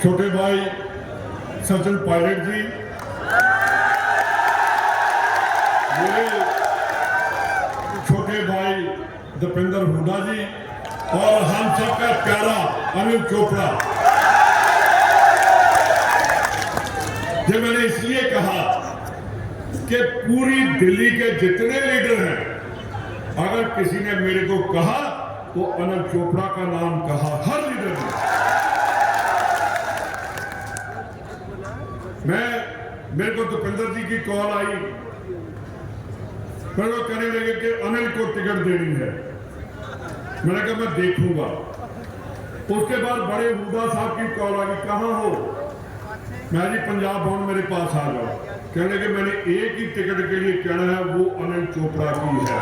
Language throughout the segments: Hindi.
छोटे भाई सचिन पायलट जी, मेरे छोटे भाई दीपेंद्र हुड्डा जी और हम सबका प्यारा अनिल चोपड़ा। ये मैंने इसलिए कहा कि पूरी दिल्ली के जितने लीडर हैं, अगर किसी ने मेरे को कहा तो अनिल चोपड़ा का नाम कहा, हर लीडर ने। मेरे को दीपेंद्र जी की कॉल आई, फिर वो कहने लगे कि अनिल को टिकट देनी है। मैंने कहा मैं देखूंगा। उसके बाद बड़े हुड्डा साहब की कॉल आ गई, कहां हो? मैं जी पंजाब भवन मेरे पास आ जाओ। कहने लगे मैंने एक ही टिकट के लिए कहना है, वो अनिल चोपड़ा की है।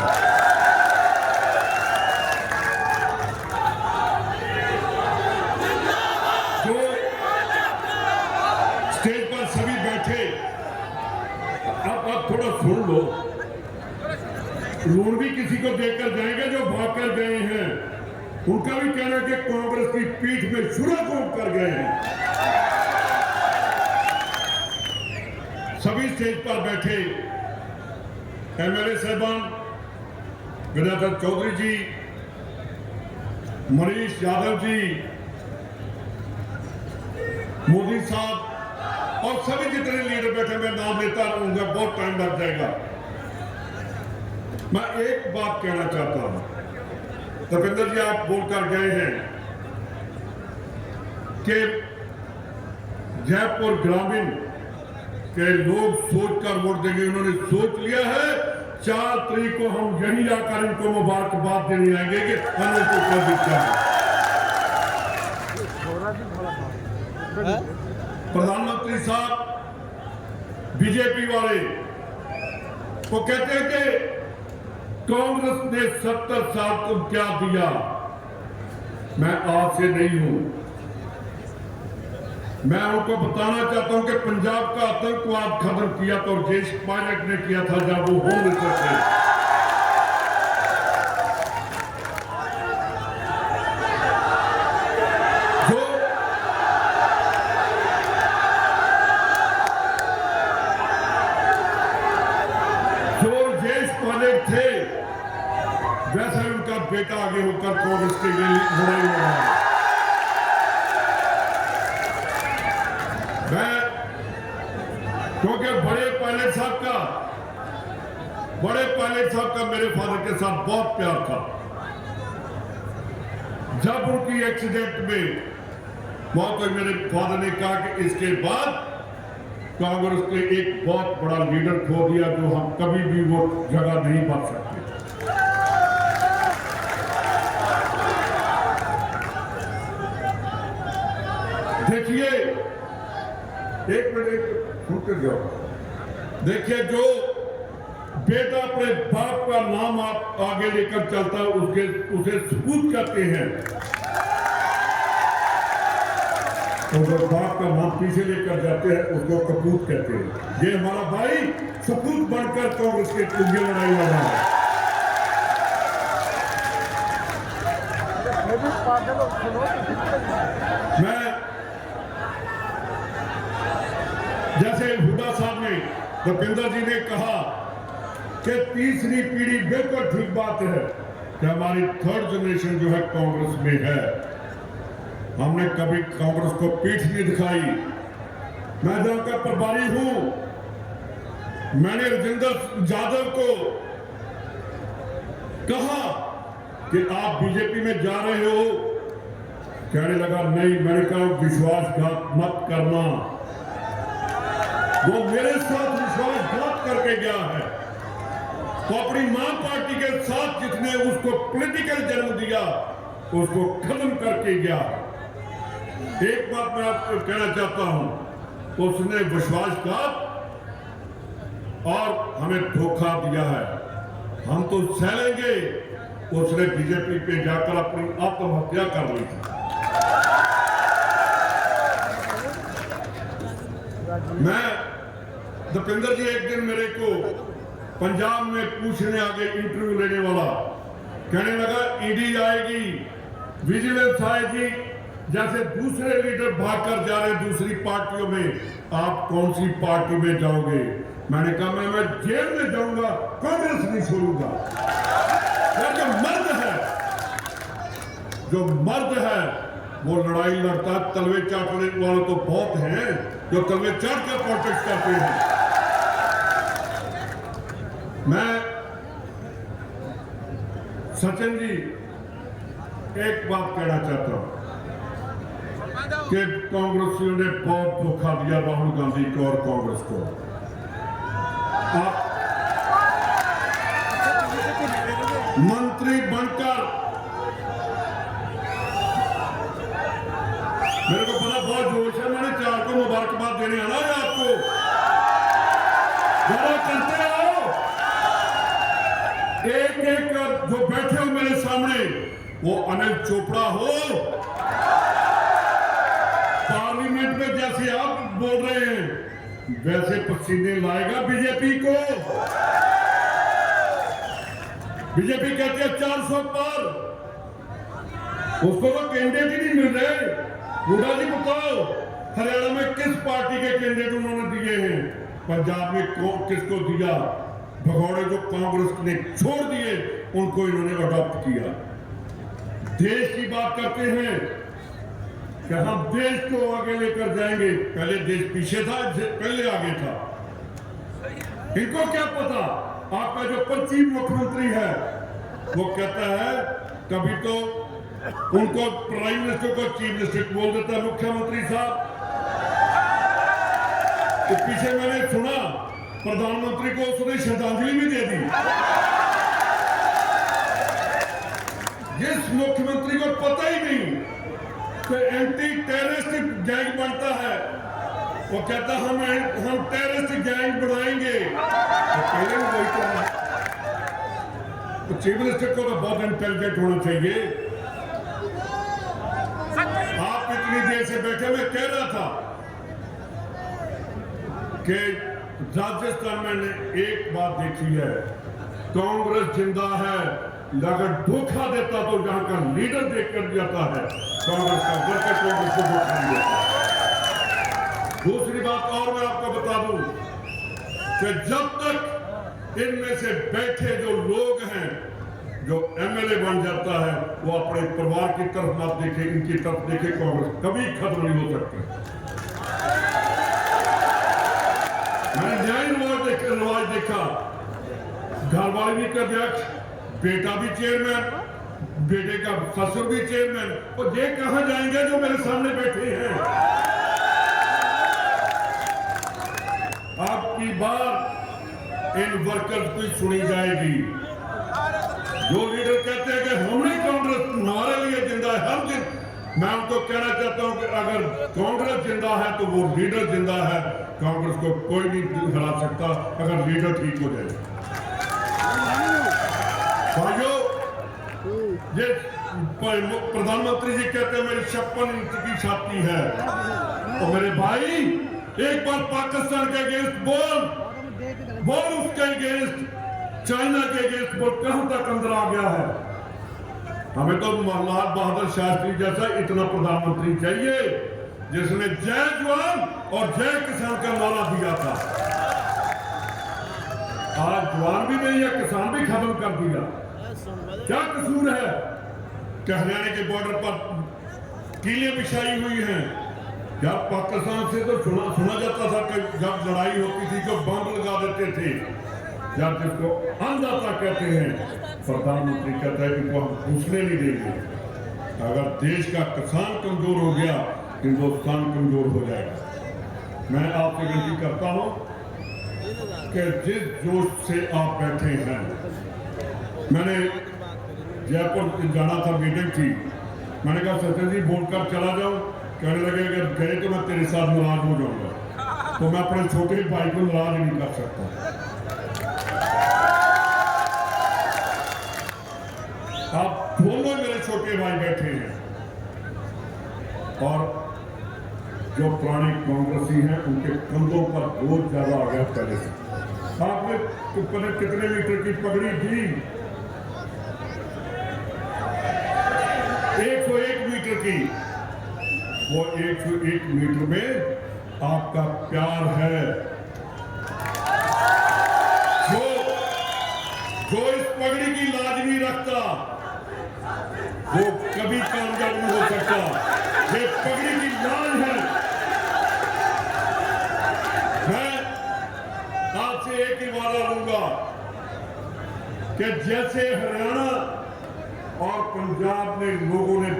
स्टेज पर सभी बैठे, अब थोड़ा सुन लो। लोन भी किसी को देकर जाएंगे जो भाग कर गए हैं, उनका भी कहना है कि कांग्रेस की पीठ में छुरा घोंप कर गए हैं। सभी स्टेज पर बैठे एमएलए साहबान, विनोद चौधरी जी, मनीष यादव जी, मोदी साहब और सभी जितने लीडर बैठे, मैं नाम लेता रहूंगा, बहुत टाइम लग जाएगा। मैं एक बात कहना चाहता हूं, दीपेंद्र जी आप बोलकर गए हैं कि जयपुर ग्रामीण के लोग सोचकर वोट देंगे। उन्होंने सोच लिया है 4 तारीख को हम यहीं आकर इनको मुबारकबाद देने आएंगे कि अनिल चोपड़ा जीता है। प्रधानमंत्री साहब बीजेपी वाले वो कहते हैं कि कांग्रेस ने 70 साल को क्या दिया। मैं आज से नहीं हूं, मैं उनको बताना चाहता हूं कि पंजाब का आतंकवाद खत्म किया तो देश पायलट ने किया था जब वो होम मिनिस्टर थे। थे वैसे उनका बेटा आगे होकर कांग्रेस के लिए लड़ाई हो रहा है। मैं क्योंकि बड़े पायलट साहब का मेरे फादर के साथ बहुत प्यार था। जब उनकी एक्सीडेंट में मौत हुई, मेरे फादर ने कहा कि इसके बाद कांग्रेस ने एक बहुत बड़ा लीडर खो दिया, जो हम कभी भी वो जगह नहीं बन सकते। देखिए, एक मिनट सुन कर जाओ। देखिए, जो बेटा अपने बाप का नाम आप आगे लेकर चलता है, उसे सपूत कहते हैं। और बाप का नाम पीछे लेकर जाते हैं, उसको कपूत कहते हैं। ये हमारा भाई सपूत बनकर कांग्रेस के चुंगे लड़ाई लड़ रहा है। मैं जैसे हुड्डा साहब ने, दीपेंद्र जी ने कहा कि तीसरी पीढ़ी, बिल्कुल ठीक बात है कि हमारी 3rd जनरेशन जो है कांग्रेस में है। हमने कभी कांग्रेस को पीठ नहीं दिखाई। मैं जहां का प्रभारी हूं, मैंने राजेंद्र यादव को कहा कि आप बीजेपी में जा रहे हो। कहने लगा नहीं। मैंने कहा विश्वासघात मत करना। वो मेरे साथ विश्वासघात करके गया है, तो अपनी मां पार्टी के साथ जिसने उसको पॉलिटिकल जन्म दिया, उसको खत्म करके गया। एक बात मैं आपको कहना चाहता हूं, उसने विश्वासघात और हमें धोखा दिया है। हम तो सहलेंगे। उसने बीजेपी पे जाकर अपनी आत्महत्या कर ली थी। मैं दीपेंद्र जी, एक दिन मेरे को पंजाब में पूछने आगे, इंटरव्यू लेने वाला कहने लगा ईडी आएगी, विजिलेंस आएगी, जैसे दूसरे लीडर भागकर जा रहे दूसरी पार्टियों में, आप कौन सी पार्टी में जाओगे? मैंने कहा मैं जेल में जाऊंगा, कांग्रेस नहीं छोड़ूंगा। जो मर्द है वो लड़ाई लड़ता है। तलवे चाटने वाले तो बहुत हैं जो तलवे चाट कर पॉलिटिक्स करते हैं। मैं सचिन जी एक बात कहना चाहता हूं कि कांग्रेसियों ने बहुत धोखा दिया राहुल गांधी को और कांग्रेस को। आप मंत्री बनकर, मेरे को पता बहुत जोश है, मैंने 4 को मुबारकबाद देने आना है आपको। जरा करते आओ, एक जो बैठे हो मेरे सामने, वो अनिल चोपड़ा हो, पार्लियामेंट में जैसे आप बोल रहे हैं वैसे पसीने लाएगा बीजेपी को। बीजेपी कहती है 400 पर, उसको तो कैंडिडेट ही नहीं मिल रहे। बूढ़ा जी बताओ, हरियाणा में किस पार्टी के कैंडिडेट उन्होंने दिए हैं? पंजाब में किसको दिया? भगौड़े जो कांग्रेस ने छोड़ दिए उनको इन्होंने अडॉप्ट किया। देश की बात करते हैं कि हम देश को आगे लेकर जाएंगे। पहले देश पीछे था, पहले आगे था। इनको क्या पता? आपका जो पश्चिम मुख्यमंत्री है वो कहता है, कभी तो उनको प्राइम मिनिस्टर को चीफ मिनिस्टर बोल देता है मुख्यमंत्री साहब। तो पीछे मैंने सुना प्रधानमंत्री को उसने श्रद्धांजलि भी दे दी। जिस मुख्यमंत्री को पता ही नहीं कि एंटी टेररिस्ट गैंग बनता है, वो कहता हम टेररिस्ट गैंग बनाएंगे। तो पहले भी वही करना। तो चीफ मिनिस्टर को तो बहुत इंटेलिजेंट होना चाहिए। आप इतनी देर से बैठे, मैं कह रहा था कि राजस्थान में एक बात देखी है, कांग्रेस जिंदा है। अगर धोखा देता तो जहां का लीडर देखकर जाता है, कांग्रेस का वर्कर कांग्रेस को धोखा नहीं देता। दूसरी बात और मैं आपको बता दूं कि जब तक इनमें से बैठे जो लोग हैं, जो एमएलए बन जाता है, वो अपने परिवार की तरफ मत देखे, इनकी तरफ देखे, कांग्रेस कभी खत्म नहीं हो सकती। मैंने न्याय रिवाज देखा, घरवाले भी अध्यक्ष, बेटा भी चेयरमैन, बेटे का ससुर भी चेयरमैन। और ये कहां जाएंगे जो मेरे सामने बैठे हैं? आपकी बात इन वर्कर्स की सुनी जाएगी। जो लीडर कहते हैं कि हमने कांग्रेस हमारे लिए जिंदा है, हम दिन, मैं उनको कहना चाहता हूं कि अगर कांग्रेस जिंदा है तो वो लीडर जिंदा है। कांग्रेस को कोई नहीं हरा सकता अगर लीडर ठीक हो जाए। भाइयों, ये प्रधानमंत्री जी कहते हैं मेरी 56 इंच की छाती है। तो मेरे भाई, एक बार पाकिस्तान के अगेंस्ट बोल उसके अगेंस्ट, चाइना के अगेंस्ट बोल, कहां तक अंदर आ गया है? हमें तो लाल बहादुर शास्त्री जैसा इतना प्रधानमंत्री चाहिए जिसने जय जवान और जय किसान का नारा दिया था। आज जवान भी नहीं है, किसान भी खत्म कर दिया। क्या कसूर है कि हरियाणा के बॉर्डर पर कीलें बिछाई हुई हैं? यार, पाकिस्तान से तो सुना जाता था कि जब लड़ाई होती थी जो बम लगा देते थे, या जिसको अन्नदाता कहते हैं। प्रधानमंत्री कहता है कि इनको हम घुसने नहीं देंगे। अगर देश का किसान कमजोर हो गया, हिंदुस्तान कमजोर हो जाएगा। मैं आपसे विनती करता हूं कि जिस जोश से आप बैठे हैं, मैंने जयपुर जाना था, मीटिंग थी, मैंने कहा सचिन जी बोलकर चला जाऊं। कहने लगे अगर गए तो मैं तेरे साथ नाराज हो जाऊंगा। तो मैं अपने छोटे भाई को नाराज नहीं कर सकता। आप दोनों मेरे छोटे भाई बैठे हैं और जो पुराने कांग्रेसी हैं उनके कंधों पर बहुत ज्यादा आ गया पहले से। आपने तो पता कितने मीटर की पगड़ी थी? 101 मीटर की। वो 101 मीटर में आपका प्यार है। जो इस पगड़ी की लाज नहीं रखता वो कभी कामयाब नहीं हो सकता। ये पगड़ी की लाज है। मैं आपसे एक ही वादा लूंगा कि जैसे हरियाणा और पंजाब में लोगों ने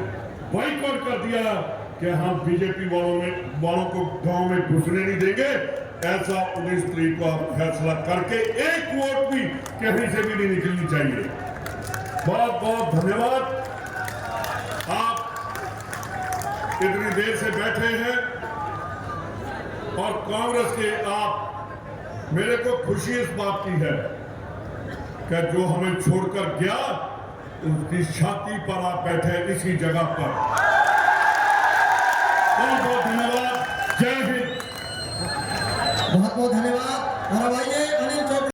बॉयकॉट कर दिया कि हम बीजेपी वालों को गांव में घुसने नहीं देंगे, ऐसा 19 तारीख को आप फैसला करके एक वोट भी कहीं से भी नहीं निकलनी चाहिए। बहुत बहुत धन्यवाद। आप इतनी देर से बैठे हैं और कांग्रेस के आप, मेरे को खुशी इस बात की है कि जो हमें छोड़कर गया उसकी छाती पर आप बैठे इसी जगह पर। बहुत बहुत धन्यवाद। जय हिंद। बहुत बहुत धन्यवाद। और अब आइए